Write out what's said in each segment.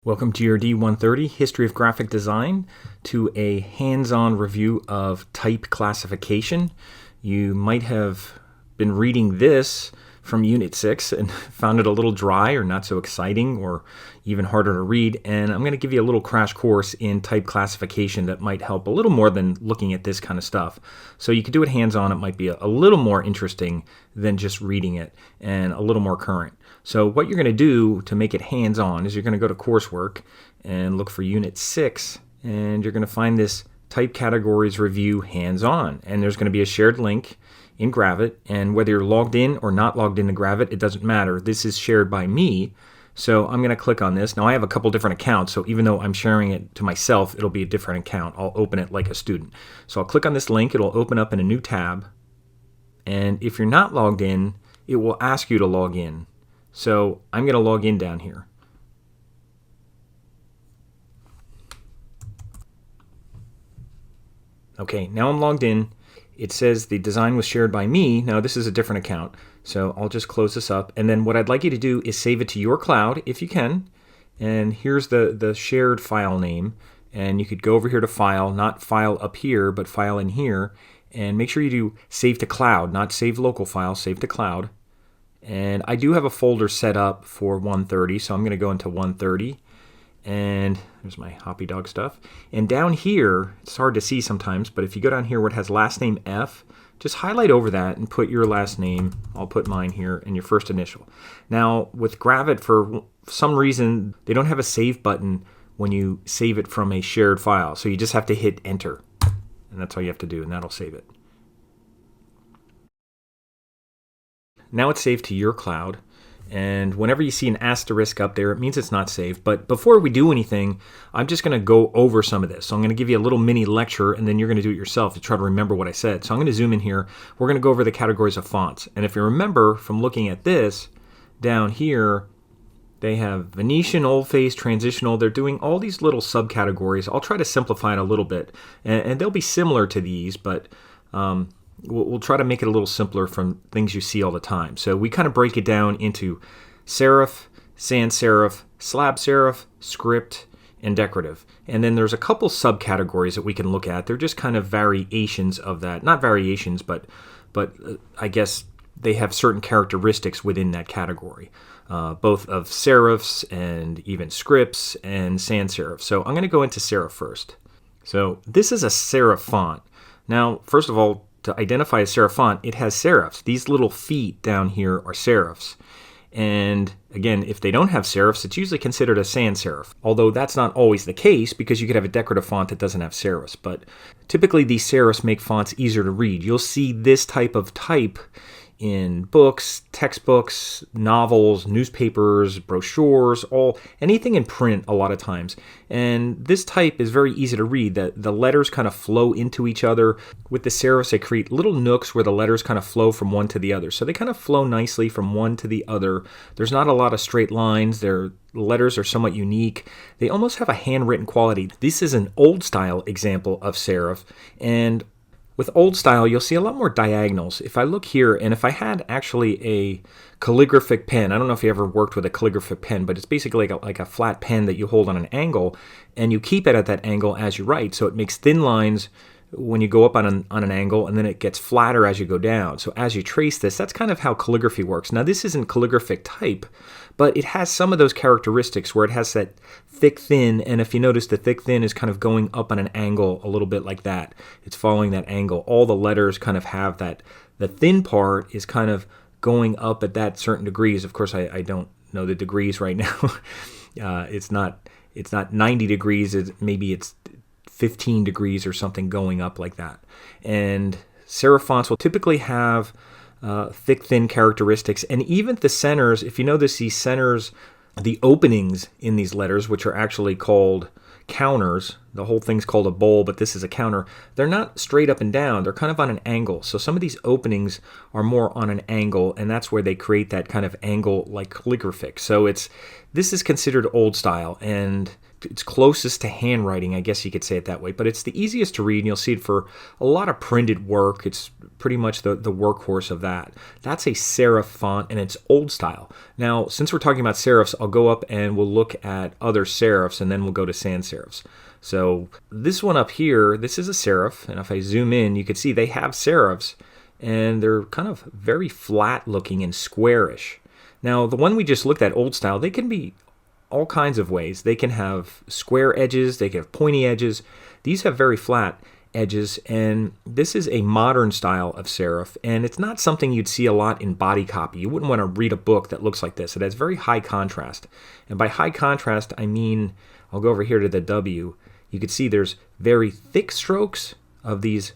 Welcome to GRD130, History of Graphic Design, to a hands-on review of type classification. You might have been reading this from Unit 6 and found it a little dry or not so exciting or even harder to read, and I'm going to give you a little crash course in type classification that might help a little more than looking at this kind of stuff. So you could do it hands-on. It might be a little more interesting than just reading it and a little more current. So what you're going to do to make it hands-on is you're going to go to coursework and look for Unit 6, and you're going to find this Type Categories Review Hands-on, and there's going to be a shared link in Gravit, and whether you're logged in or not logged into Gravit, it doesn't matter. This is shared by me, so I'm going to click on this. Now I have a couple different accounts, so even though I'm sharing it to myself, it'll be a different account. I'll open it like a student. So I'll click on this link. It'll open up in a new tab, and if you're not logged in, it will ask you to log in. So I'm going to log in down here. Okay, now I'm logged in. It says the design was shared by me. Now this is a different account, so I'll just close this up. And then what I'd like you to do is save it to your cloud if you can. And here's the shared file name. And you could go over here to File, not File up here, but File in here. And make sure you do Save to Cloud, not Save Local File, Save to Cloud. And I do have a folder set up for 130, so I'm going to go into 130. And there's my Hoppy Dog stuff. And down here, it's hard to see sometimes, but if you go down here where it has last name F, just highlight over that and put your last name. I'll put mine here and your first initial. Now, with Gravit, for some reason, they don't have a save button when you save it from a shared file. So you just have to hit Enter. And that's all you have to do, and that'll save it. Now it's saved to your cloud, and whenever you see an asterisk up there, it means it's not saved. But before we do anything, I'm just going to go over some of this. So I'm going to give you a little mini lecture, and then you're going to do it yourself to try to remember what I said. So I'm going to zoom in here. We're going to go over the categories of fonts. And if you remember from looking at this, down here, they have Venetian, Old Face, Transitional. They're doing all these little subcategories. I'll try to simplify it a little bit, and they'll be similar to these, but we'll try to make it a little simpler from things you see all the time. So we kind of break it down into serif, sans-serif, slab-serif, script, and decorative. And then there's a couple subcategories that we can look at. They're just kind of variations of that. Not variations, but I guess they have certain characteristics within that category, both of serifs and even scripts and sans-serif. So I'm going to go into serif first. So this is a serif font. Now, first of all, to identify a serif font, it has serifs. These little feet down here are serifs. And again, if they don't have serifs, it's usually considered a sans-serif. Although that's not always the case, because you could have a decorative font that doesn't have serifs. But typically these serifs make fonts easier to read. You'll see this type of type in books, textbooks, novels, newspapers, brochures, anything in print a lot of times. And this type is very easy to read. The letters kind of flow into each other. With the serifs, they create little nooks where the letters kind of flow from one to the other. So they kind of flow nicely from one to the other. There's not a lot of straight lines. Their letters are somewhat unique. They almost have a handwritten quality. This is an old style example of serif, and with old style, you'll see a lot more diagonals. If I look here, and if I had actually a calligraphic pen, I don't know if you ever worked with a calligraphic pen, but it's basically like a flat pen that you hold on an angle, and you keep it at that angle as you write. So it makes thin lines when you go up on an angle, and then it gets flatter as you go down. So as you trace this, that's kind of how calligraphy works. Now this isn't calligraphic type, but it has some of those characteristics where it has that thick thin, and if you notice, the thick thin is kind of going up on an angle a little bit like that. It's following that angle. All the letters kind of have that. The thin part is kind of going up at that certain degrees. Of course, I don't know the degrees right now. It's not 90 degrees. Maybe it's 15 degrees or something going up like that. And serif fonts will typically have thick, thin characteristics. And even the centers, if you notice these centers, the openings in these letters, which are actually called counters, the whole thing's called a bowl, but this is a counter, they're not straight up and down. They're kind of on an angle. So some of these openings are more on an angle, and that's where they create that kind of angle like calligraphic. So this is considered old style, and it's closest to handwriting, I guess you could say it that way, but it's the easiest to read, and you'll see it for a lot of printed work. It's pretty much the workhorse of that. That's a serif font, and it's old style. Now, since we're talking about serifs, I'll go up and we'll look at other serifs, and then we'll go to sans-serifs. So this one up here, this is a serif, and if I zoom in, you can see they have serifs, and they're kind of very flat looking and squarish. Now, the one we just looked at, old style, they can be all kinds of ways. They can have square edges, they can have pointy edges. These have very flat edges, and this is a modern style of serif, and it's not something you'd see a lot in body copy. You wouldn't want to read a book that looks like this. It has very high contrast, and by high contrast, I mean, I'll go over here to the W. You can see there's very thick strokes of these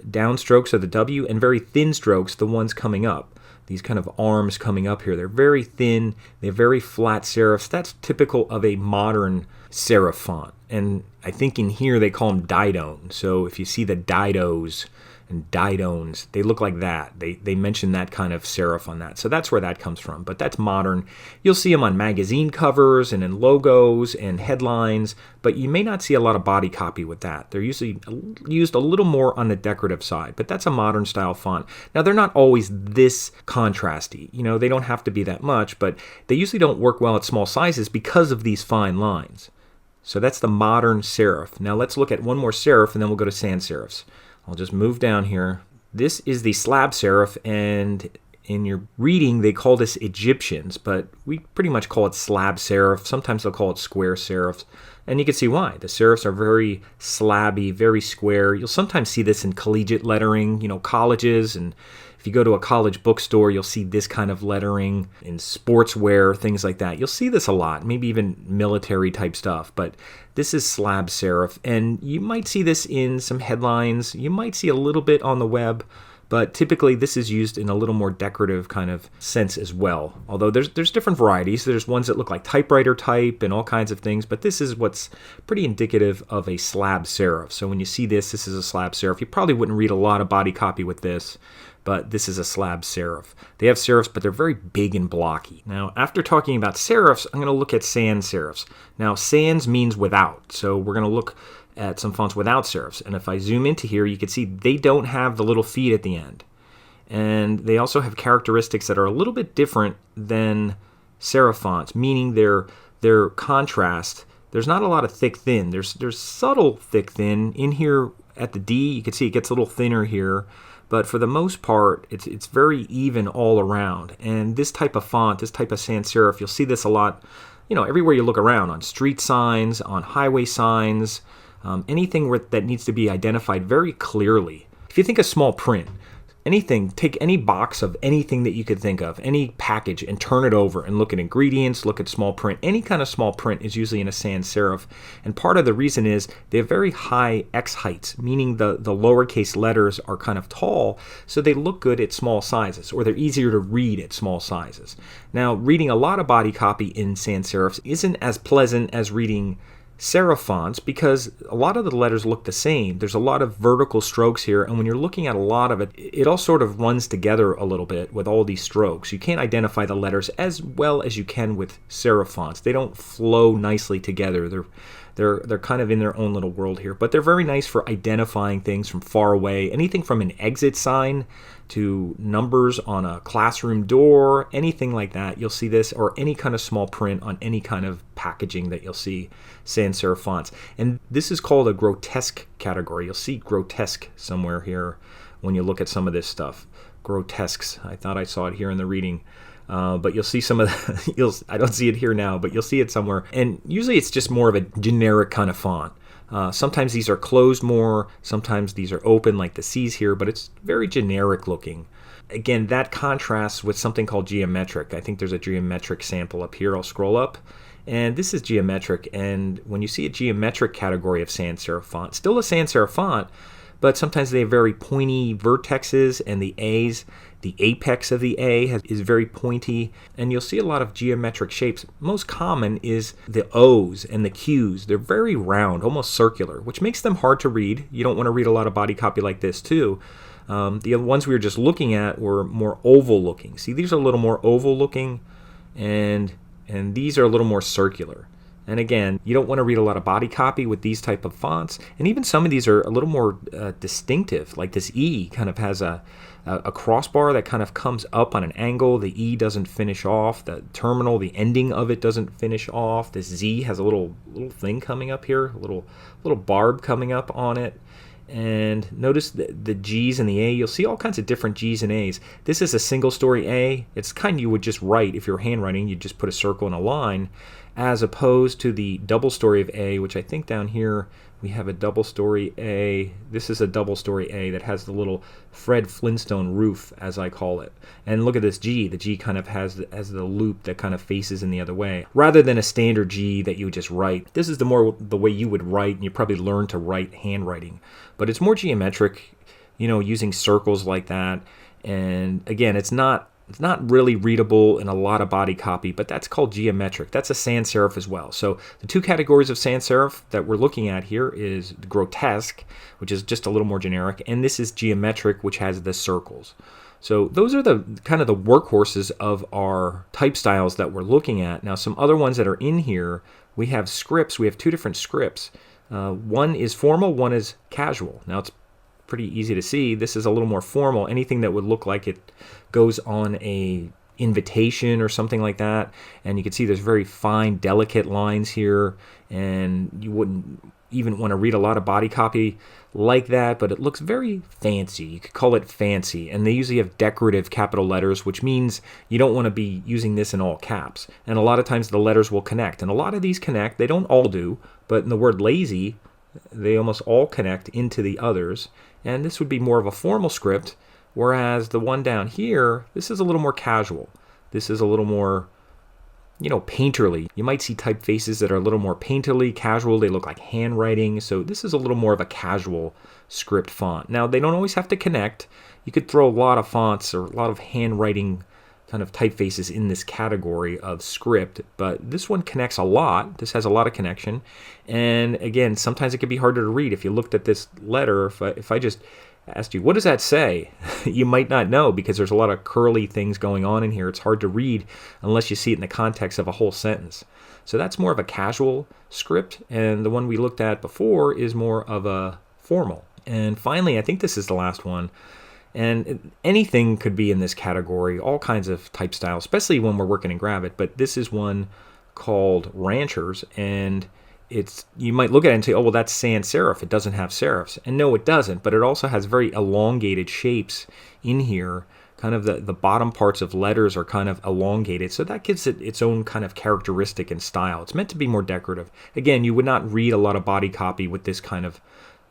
downstrokes of the W, and very thin strokes, the ones coming up. These kind of arms coming up here, they're very thin, they're very flat serifs. That's typical of a modern serif font. And I think in here they call them didone. So if you see the didos and didones, they look like that. They mention that kind of serif on that. So that's where that comes from. But that's modern. You'll see them on magazine covers and in logos and headlines, but you may not see a lot of body copy with that. They're usually used a little more on the decorative side, but that's a modern style font. Now, they're not always this contrasty. You know, they don't have to be that much, but they usually don't work well at small sizes because of these fine lines. So that's the modern serif. Now let's look at one more serif, and then we'll go to sans-serifs. I'll just move down here. This is the slab-serif, and in your reading they call this Egyptians, but we pretty much call it slab-serif. Sometimes they'll call it square serifs, and you can see why. The serifs are very slabby, very square. You'll sometimes see this in collegiate lettering, you know, colleges, and if you go to a college bookstore, you'll see this kind of lettering in sportswear, things like that. You'll see this a lot, maybe even military type stuff, but this is slab serif, and you might see this in some headlines. You might see a little bit on the web, but typically this is used in a little more decorative kind of sense as well. Although there's different varieties. There's ones that look like typewriter type and all kinds of things, but this is what's pretty indicative of a slab serif. So when you see this, this is a slab serif. You probably wouldn't read a lot of body copy with this, but this is a slab serif. They have serifs, but they're very big and blocky. Now, after talking about serifs, I'm going to look at sans-serifs. Now, sans means without, so we're going to look at some fonts without serifs. And if I zoom into here, you can see they don't have the little feet at the end. And they also have characteristics that are a little bit different than serif fonts, meaning their contrast. There's not a lot of thick-thin. There's subtle thick-thin. In here at the D, you can see it gets a little thinner here. But for the most part, it's very even all around. And this type of font, this type of sans-serif, you'll see this a lot, you know, everywhere you look around, on street signs, on highway signs, anything that needs to be identified very clearly. If you think of small print, anything, take any box of anything that you could think of, any package, and turn it over and look at ingredients, look at small print. Any kind of small print is usually in a sans-serif, and part of the reason is they have very high X heights, meaning the lowercase letters are kind of tall, so they look good at small sizes, or they're easier to read at small sizes. Now, reading a lot of body copy in sans-serifs isn't as pleasant as reading serif fonts because a lot of the letters look the same. There's a lot of vertical strokes here, and when you're looking at a lot of it, it all sort of runs together a little bit with all these strokes. You can't identify the letters as well as you can with serif fonts. They don't flow nicely together. They're kind of in their own little world here, but they're very nice for identifying things from far away. Anything from an exit sign to numbers on a classroom door, anything like that, you'll see this, or any kind of small print on any kind of packaging that you'll see sans-serif fonts. And this is called a grotesque category. You'll see grotesque somewhere here when you look at some of this stuff. Grotesques. I thought I saw it here in the reading. But you'll see some of the, I don't see it here now, but you'll see it somewhere. And usually it's just more of a generic kind of font. Sometimes these are closed more, sometimes these are open like the C's here, but it's very generic looking. Again, that contrasts with something called geometric. I think there's a geometric sample up here. I'll scroll up. And this is geometric. And when you see a geometric category of sans-serif font, still a sans-serif font, but sometimes they have very pointy vertexes, and the A's, the apex of the A is very pointy, and you'll see a lot of geometric shapes. Most common is the O's and the Q's. They're very round, almost circular, which makes them hard to read. You don't want to read a lot of body copy like this too. The ones we were just looking at were more oval looking. See, these are a little more oval looking, and these are a little more circular. And again, you don't want to read a lot of body copy with these type of fonts. And even some of these are a little more distinctive, like this E kind of has a crossbar that kind of comes up on an angle. The E doesn't finish off. The terminal, the ending of it doesn't finish off. This Z has a little thing coming up here, a little barb coming up on it. And notice the G's and the A. You'll see all kinds of different G's and A's. This is a single story A. It's kind you would just write if you're handwriting. You'd just put a circle and a line, as opposed to the double story of A, which I think down here we have a double story A. This is a double story A that has the little Fred Flintstone roof, as I call it. And look at this G. The G kind of has the loop that kind of faces in the other way, rather than a standard G that you would just write. This is the way you would write, and you probably learn to write handwriting. But it's more geometric, using circles like that. And again, it's not really readable in a lot of body copy, but that's called geometric. That's a sans-serif as well. So the two categories of sans-serif that we're looking at here is the grotesque, which is just a little more generic, and this is geometric, which has the circles. So those are the kind of the workhorses of our type styles that we're looking at. Now, some other ones that are in here, we have scripts. We have two different scripts. One is formal, one is casual. Now, it's pretty easy to see. This is a little more formal. Anything that would look like it goes on a invitation or something like that. And you can see there's very fine, delicate lines here, and you wouldn't even want to read a lot of body copy like that, but it looks very fancy. You could call it fancy. And they usually have decorative capital letters, which means you don't want to be using this in all caps. And a lot of times the letters will connect. And a lot of these connect. They don't all do, but in the word lazy, they almost all connect into the others. And this would be more of a formal script, whereas the one down here, this is a little more casual. This is a little more, painterly. You might see typefaces that are a little more painterly, casual. They look like handwriting. So this is a little more of a casual script font. Now, they don't always have to connect. You could throw a lot of fonts or a lot of handwriting kind of typefaces in this category of script, but this one connects a lot. This has a lot of connection. And again, sometimes it can be harder to read. If you looked at this letter, if I just asked you, what does that say? You might not know, because there's a lot of curly things going on in here. It's hard to read unless you see it in the context of a whole sentence. So that's more of a casual script, and the one we looked at before is more of a formal. And finally, I think this is the last one. And anything could be in this category, all kinds of type styles, especially when we're working in Gravit. But this is one called Ranchers, and you might look at it and say, oh, well, that's sans-serif. It doesn't have serifs. And no, it doesn't, but it also has very elongated shapes in here. Kind of the bottom parts of letters are kind of elongated, so that gives it its own kind of characteristic and style. It's meant to be more decorative. Again, you would not read a lot of body copy with this kind of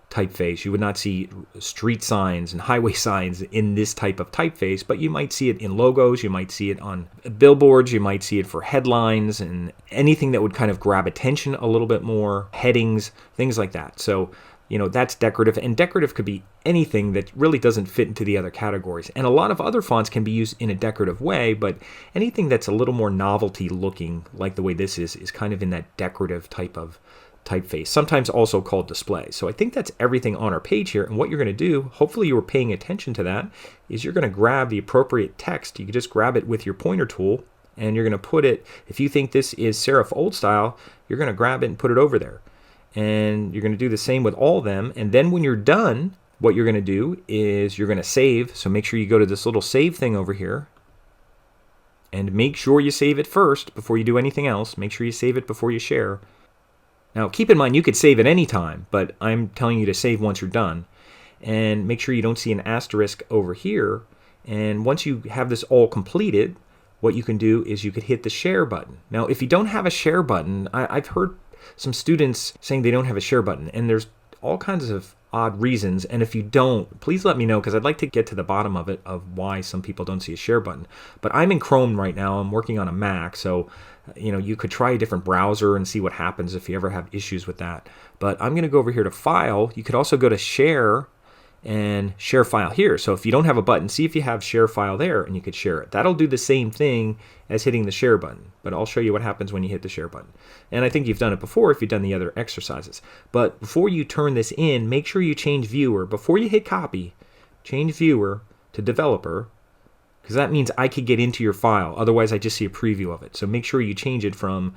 typeface. You would not see street signs and highway signs in this type of typeface, but you might see it in logos, you might see it on billboards, you might see it for headlines and anything that would kind of grab attention a little bit more, headings, things like that. So, that's decorative, and decorative could be anything that really doesn't fit into the other categories. And a lot of other fonts can be used in a decorative way, but anything that's a little more novelty looking, like the way this is kind of in that decorative type of typeface, sometimes also called display. So I think that's everything on our page here. And what you're going to do, hopefully you were paying attention to that, is you're going to grab the appropriate text. You can just grab it with your pointer tool, and you're going to put it, if you think this is serif old style, you're going to grab it and put it over there. And you're going to do the same with all of them. And then when you're done, what you're going to do is you're going to save. So make sure you go to this little save thing over here, and make sure you save it first before you do anything else. Make sure you save it before you share. Now, keep in mind, you could save at any time, but I'm telling you to save once you're done. And make sure you don't see an asterisk over here. And once you have this all completed, what you can do is you could hit the share button. Now, if you don't have a share button, I've heard some students saying they don't have a share button, and there's all kinds of odd reasons. And if you don't, please let me know, because I'd like to get to the bottom of it, of why some people don't see a share button. But I'm in Chrome right now. I'm working on a Mac, so you could try a different browser and see what happens if you ever have issues with that. But I'm going to go over here to File. You could also go to Share and Share File here. So if you don't have a button, see if you have Share File there, and you could share it. That'll do the same thing as hitting the Share button, but I'll show you what happens when you hit the Share button. And I think you've done it before if you've done the other exercises. But before you turn this in, make sure you change Viewer. Before you hit Copy, change Viewer to Developer, because that means I could get into your file. Otherwise, I just see a preview of it. So make sure you change it from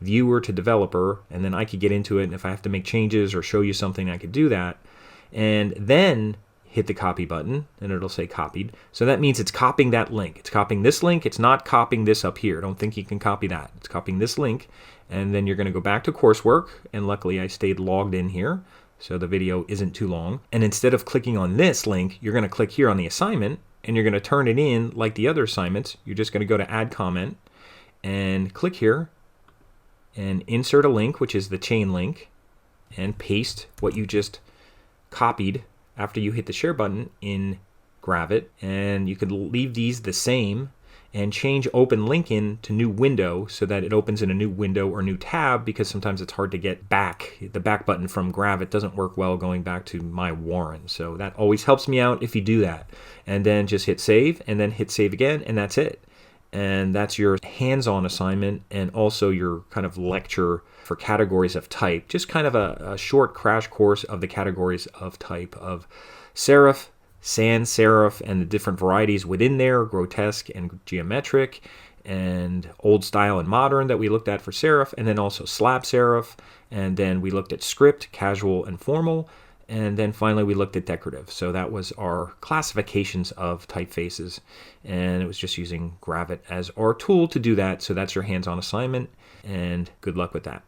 viewer to developer, and then I could get into it, and if I have to make changes or show you something, I could do that. And then hit the copy button, and it'll say copied. So that means it's copying that link. It's copying this link. It's not copying this up here. Don't think you can copy that. It's copying this link, and then you're going to go back to coursework, and luckily I stayed logged in here, so the video isn't too long. And instead of clicking on this link, you're going to click here on the assignment, and you're going to turn it in like the other assignments. You're just going to go to add comment, and click here, and insert a link, which is the chain link, and paste what you just copied after you hit the share button in Gravit. And you could leave these the same and change open link in to new window so that it opens in a new window or new tab, because sometimes it's hard to get back. The back button from Gravit doesn't work well going back to my Warren. So that always helps me out if you do that. And then just hit save, and then hit save again, and that's it. And that's your hands-on assignment, and also your kind of lecture for categories of type. Just kind of a short crash course of the categories of type of serif, sans-serif, and the different varieties within there, grotesque and geometric, and old style and modern that we looked at for serif, and then also slab-serif, and then we looked at script, casual, and formal, and then finally we looked at decorative. So that was our classifications of typefaces, and it was just using Gravit as our tool to do that. So that's your hands-on assignment, and good luck with that.